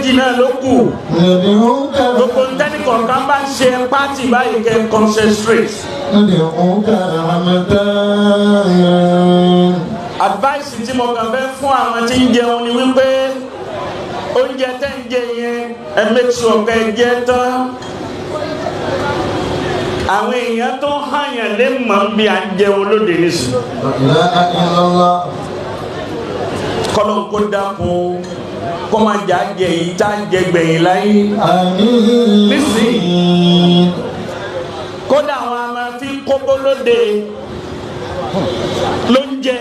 méjì náà ló kù gbogbo ntẹ́ni kọ̀ọ̀kan bá ń ṣe pátì báyìí kẹ́ concentrate. advice tí mo kàn fẹ́ fún àwọn tí ń jẹun ni wípé oúnjẹ tẹ́ ń jẹ yẹn ẹ make sure kẹ́ ẹ jẹ tán. àwọn èèyàn tó hàyàn lè mọ̀ bí à ń jẹun lóde nísìn. kọ́lọ́n kó dákun kó máa jà jẹ yìí tá a jẹ gbẹ̀yìn láyé. nísìnyí kódà àwọn a máa fi kóbó lóde ló ń jẹ.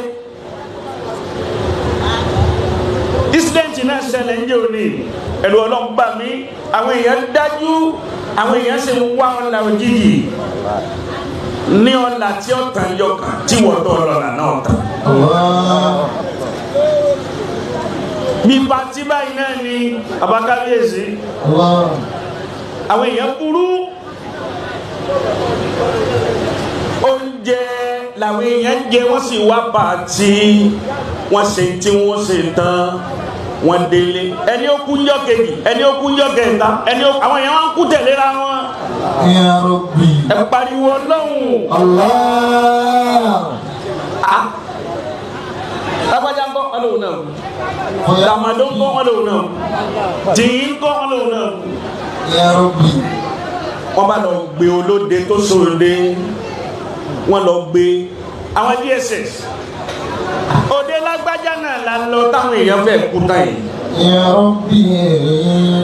incident náà ṣẹlẹ̀ ń jẹ́ òní ẹ̀rù Ọlọ́run bà mí àwọn èèyàn dájú àwọn èèyàn sì ń wá ọ̀la òjijì ní ọ̀la tí ó tàn yọkàn tí wọ́n tó ọlọ́la náà tàn. bí pati báyìí náà ni abakábíyèsí àwọn èèyàn burú oúnjẹ làwọn èèyàn jẹ wọ́n sì wá pàtì wọ́n ṣe tí wọ́n ṣe tán wọ́n délé ẹni ó kú njọ́ kejì ẹni ó kú njọ́ kẹta ẹni ó àwọn èèyàn wọn kú tẹ̀léra wọn. Ya Rabbi. ẹ pariwo lọ́hùn. lágbájá ń kọ́ ọlọ́run náà dàmàdó ń kọ́ ọlọ́run náà tìyín ń kọ́ ọlọ́run náà. Ya Rabbi. wọ́n bá lọ gbé olóde tó sóde wọ́n lọ gbé àwọn DSS òde lágbájá náà la lọ táwọn èèyàn fẹ́ kú táyì. Ya Rabbi.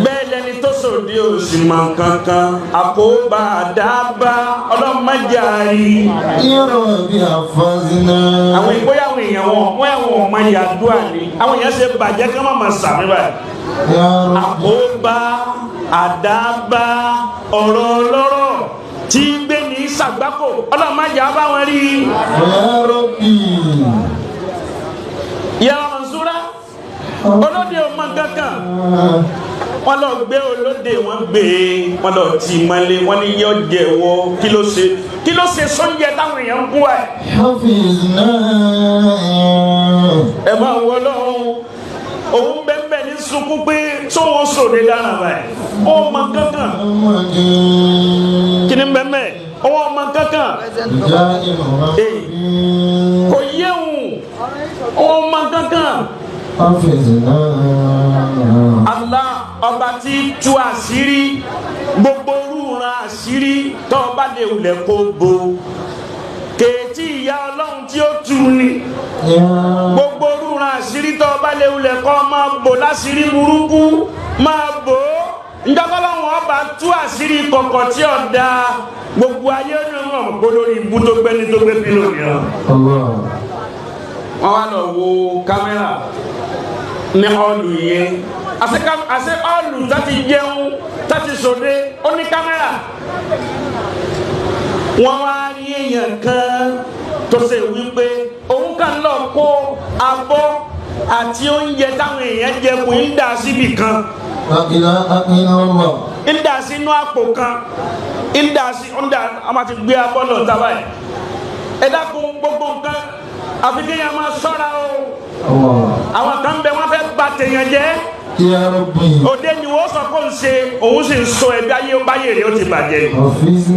bẹ́ẹ̀ lẹni tó sòdí òsì mọ̀ kankan àkóbá àdábá ọlọ́mọdéárì. Ya Rabbi hafazna. àwọn ìgbóyà àwọn èèyàn wọn ọmọ yàdúrà ni àwọn èèyàn ṣe bàjẹ́ kí wọ́n máa sàmì báyìí. Ya Rabbi. àkóbá àdábá ọ̀rọ̀ ọlọ́rọ̀ tí gbé ní sàgbákò ọlọ́mọdé àbá wọn rí. Ya Rabbi. Ya Mansura olóde ọmọ kankan wọ́n lọ gbé olóde wọ́n gbé wọ́n lọ tì mọ́lé wọ́n ní yọ jẹ́wọ́ kí ló ṣe sóúnjẹ táwọn èèyàn ń kú ẹ. Hafizna. ẹ máa wọ lọ́hùn òun bẹ́ẹ̀ ní sunkún pé sóhun sòde dára báyìí ọmọ kankan kí ni bẹ́ẹ̀ ọmọ kankan kò yéwu ọmọ kankan. Allah ọba tí tú àṣírí gbogbo rúran àṣírí tó bá lè wulẹ̀ kó bo kèétí ìyá Ọlọ́run tí ó tú ni gbogbo rúran àṣírí tó bá lè wulẹ̀ kó máa bò láṣírí burúkú máa bò njọkọlọ́run ọba tú àṣírí kọ̀kọ̀ tí ó da gbogbo ayé ní wọn kó lórí ibú tó gbé ní tó gbé pílò mìíràn. wọ́n wá lọ wo kámẹ́rà ní ọlù yẹn àṣẹ ọlù tàti jẹun tàti sòdé ó ní kámẹ́rà. wọ́n wá rí èèyàn kan tó ṣe wípé òun kàn lọ kó abọ́ àti oúnjẹ táwọn èèyàn jẹ kù ń dà síbì kan ń dà sínú àpò kan ń dà sí a máa ti gbé abọ́ lọ tábà yìí ẹ dákun gbogbo nǹkan àfi kéèyàn máa ṣọ́ra o àwọn kan bẹ wọ́n fẹ́ bà tèèyàn jẹ́ òde ni wọ́n sọ fún ṣe òun sì ń sọ ẹbí ayé báyé rẹ̀ ó ti bàjẹ́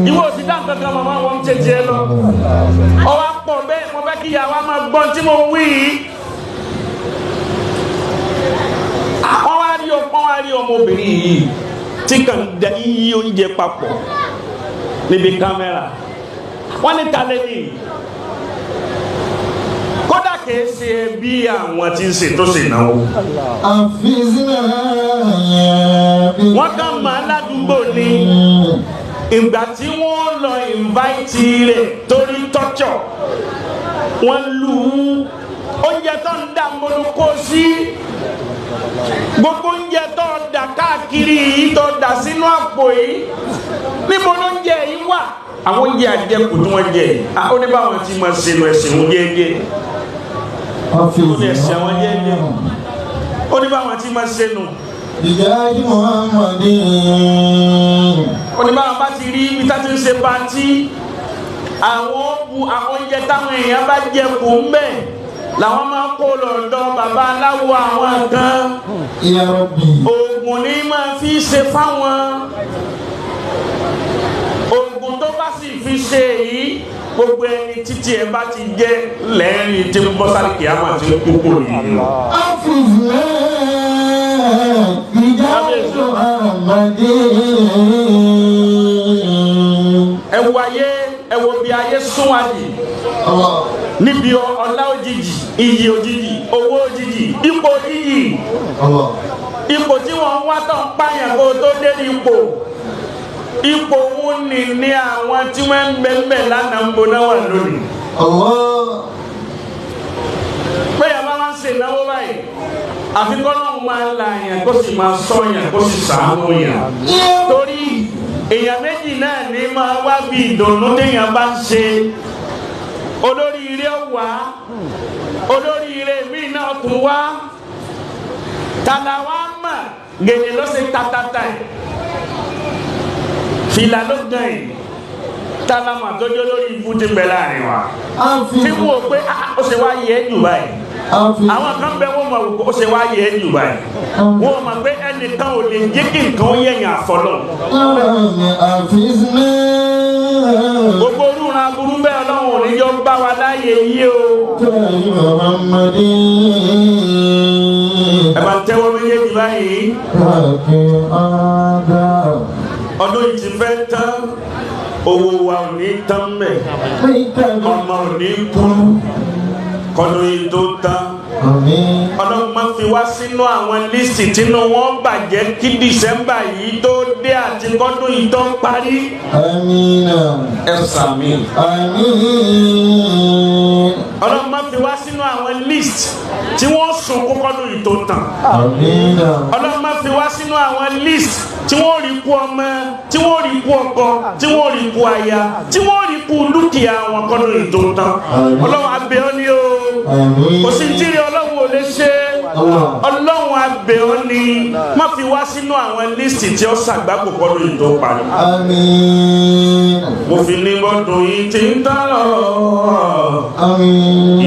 ìwọ òsì dáhùn kankan màmá wọn ń tètè lọ ọwọ́ pọ̀ bẹ́ẹ̀ mo fẹ́ kí ìyàwó máa gbọ́n tí mo wí yìí. wọ́n wá rí ọmọbìnrin yìí tí kàn da iye oúnjẹ papọ̀ níbi kámẹ́rà wọ́n ní talẹ́ nìyí kódà kìí ṣe bí àwọn tí ń ṣètò ṣènáwó. wọ́n kàn máa ládùúgbò ní ìgbà tí wọ́n lọ invite rẹ̀ torí tọ́jọ̀ wọ́n lù ú oúnjẹ tó ń dà mọ́lùkọ́ sí gbogbo oúnjẹ tó dà káàkiri yìí tó dà sínú àpò yìí níbo ló ń jẹ yìí wà àwọn oúnjẹ àjẹkù tí wọ́n jẹ ó ní báwọn ti máa ṣe lọ ẹ̀sìn wọn jẹ́jẹ́ ó ní ẹ̀sìn àwọn jẹ́jẹ́ ó ní báwọn ti máa ṣe nù. Ìjáde Muhammadin. ó ní báwọn bá ti rí ibi tá ti ń ṣe pàtí àwọn oúnjẹ táwọn èèyàn bá jẹ kù ń bẹ̀ làwọn máa kó lọ́dọ̀ bàbá aláwo àwọn kan. Ya Rabbi. oògùn oògùn ní máa fi ṣe fáwọn oògùn tó bá sì fi ṣe yìí gbogbo ẹni títí ẹ bá ti jẹ lẹ́rìn tí ń bọ́ sáré kìámà tí ń kúkú yìí. ẹ wo ayé ẹ wo bí ayé súnwádìí níbi ọlá òjijì iyì òjijì owó òjijì ipò iyì ipò tí wọ́n ń wá tán pààyàn kó tó dé ipò ipò wọn ní àwọn tí wọ́n ń bẹ̀m̀bẹ̀ lánàá ń bo náà wà lónìí. pé yàrá máa ń ṣe ìnáwó báyìí àfikún náà máa ń la yàn kó sì máa sọ yàn kó sì sàánú yàn. torí èèyàn méjì náà ní máa wá bí ìdùnnú téèyàn bá ń ṣe olóríire wá olóríire míì náà tún wá tàlà wá mà gèdè ló ṣe tatata ẹ̀ fìlà ló gan yìí tálámà tọjọ lórí ibú ti bẹ láàrin wa tí wọ́n pé ó ṣe wá yẹ jù báyìí àwọn kan bẹ wọ́n mọ̀ ó ṣe wá yẹ jù báyìí wọ́n mọ̀ pé ẹnìkan ò lè jẹ́ kí nǹkan ó yẹ̀yàn àfọlọ́. gbogbo orúurun aburú bẹ́ẹ̀ ọlọ́run ò ní jọ bá wa láàyè yìí o. ẹ bá tẹ́wọ́ méjèèjì báyìí. ọdún yìí ti fẹ́ tán owó wa ò ní tán mẹ́ ọmọ ò ní kú kọ́dún yìí tó tán ọlọ́run máa fi wá sínú àwọn lísì tínú wọn bàjẹ́ kí dìsẹ́mbà yìí tó dé àti kọ́dún yìí tó parí. ẹ sàmì. ọlọ́run máa fi wá sínú àwọn list tí wọ́n sùn kó kọ́dún yìí tó tán. ọlọ́run máa fi wá sínú àwọn list tí wọ́n rí kú ọmọ tí wọ́n rí kú ọkọ tí wọ́n rí kú aya tí wọ́n rí kú dúkìá wọn kọ́dún yìí tó tán. ọlọ́run abẹ́ ọ ní o kò sí jírí ọlọ́run ò lè ṣe ọlọ́run abẹ́ ọ ní má fi wá sínú àwọn lísì tí ó ṣàgbákò kọ́dún yìí tó parí. mo fi ní bọ́dún yìí ti ń tán lọ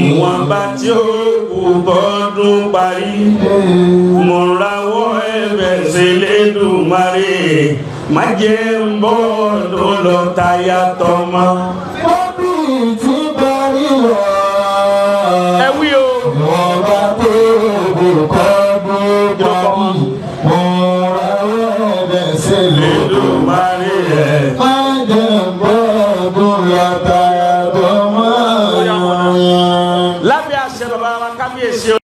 ìwọ̀nba tí ó kù bọ́dún parí mo rawọ́ ẹ̀bẹ̀ s'Elédùmarè má jẹ́ ń bọ́dún lọ táyà tọmọ.